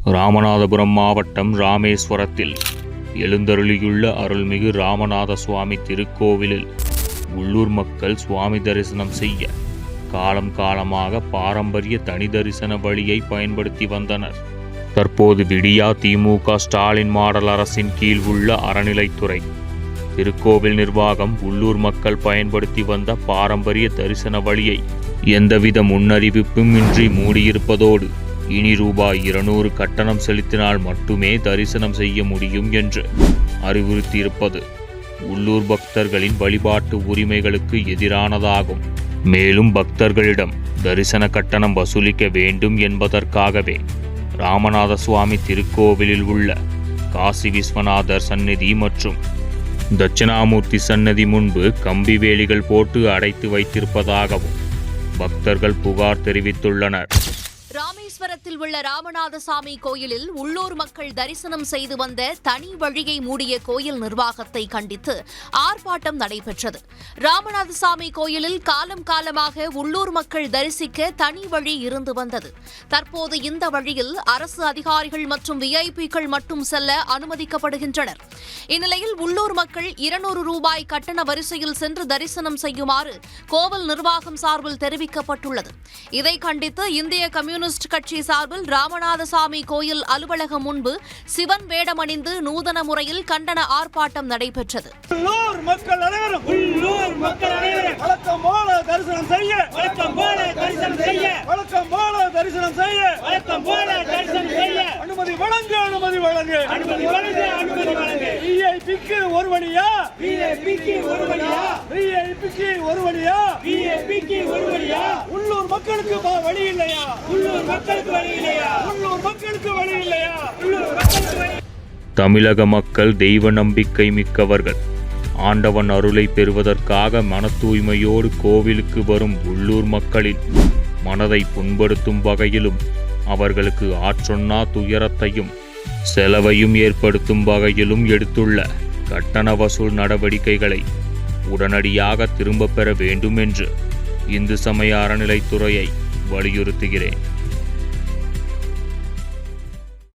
ராமநாதபுரம் மாவட்டம் ராமேஸ்வரத்தில் எழுந்தருளியுள்ள அருள்மிகு ராமநாத சுவாமி திருக்கோவிலில் உள்ளூர் மக்கள் சுவாமி தரிசனம் செய்ய காலம் காலமாக பாரம்பரிய தனி தரிசன வழியை பயன்படுத்தி வந்தனர். தற்போது விடியா திமுக ஸ்டாலின் மாடல் அரசின் கீழ் உள்ள அறநிலைத்துறை திருக்கோவில் நிர்வாகம் உள்ளூர் மக்கள் பயன்படுத்தி வந்த பாரம்பரிய தரிசன வழியை எந்தவித முன்னறிவிப்பும் இன்றி மூடியிருப்பதோடு இனி ரூபாய் 200 கட்டணம் செலுத்தினால் மட்டுமே தரிசனம் செய்ய முடியும் என்று அறிவுறுத்தியிருப்பது உள்ளூர் பக்தர்களின் வழிபாட்டு உரிமைகளுக்கு எதிரானதாகும். மேலும் பக்தர்களிடம் தரிசன கட்டணம் வசூலிக்க வேண்டும் என்பதற்காகவே ராமநாத சுவாமி திருக்கோவிலில் உள்ள காசி விஸ்வநாதர் சந்நிதி மற்றும் தட்சிணாமூர்த்தி சன்னதி முன்பு கம்பி வேலிகள் போட்டு அடைத்து வைத்திருப்பதாகவும் பக்தர்கள் புகார் தெரிவித்துள்ளனர். ராமேஸ்வரத்தில் உள்ள ராமநாதசாமி கோயிலில் உள்ளூர் மக்கள் தரிசனம் செய்து வந்த தனி வழியை மூடிய கோயில் நிர்வாகத்தை கண்டித்து ஆர்ப்பாட்டம் நடைபெற்றது. ராமநாதசாமி கோயிலில் காலம் காலமாக உள்ளூர் மக்கள் தரிசிக்க தனி வழி இருந்து வந்தது. தற்போது இந்த வழியில் அரசு அதிகாரிகள் மற்றும் விஐபிக்கள் மட்டும் செல்ல அனுமதிக்கப்படுகின்றனர். இந்நிலையில் உள்ளூர் மக்கள் 200 ரூபாய் கட்டண வரிசையில் சென்று தரிசனம் செய்யுமாறு கோவில் நிர்வாகம் சார்பில் தெரிவிக்கப்பட்டுள்ளது. இதை கண்டித்து இந்திய கம்யூனிஸ்ட் கட்சி சார்பில் ராமநாதசாமி கோயில் அலுவலகம் முன்பு சிவன் வேடமணிந்து நூதன முறையில் கண்டன ஆர்ப்பாட்டம் நடைபெற்றது. உள்ளூர் மக்களுக்கு வழி இல்லையா? தமிழக மக்கள் தெய்வ நம்பிக்கை மிக்கவர்கள். ஆண்டவன் அருளை பெறுவதற்காக மன தூய்மையோடு கோவிலுக்கு வரும் உள்ளூர் மக்களின் மனதை புண்படுத்தும் வகையிலும் அவர்களுக்கு ஆற்றொன்னா துயரத்தையும் செலவையும் ஏற்படுத்தும் வகையிலும் எடுத்துள்ள கட்டண வசூல் நடவடிக்கைகளை உடனடியாக திரும்பப் பெற வேண்டும் என்று இந்து சமய அறநிலைத்துறையை வலியுறுத்துகிறேன்.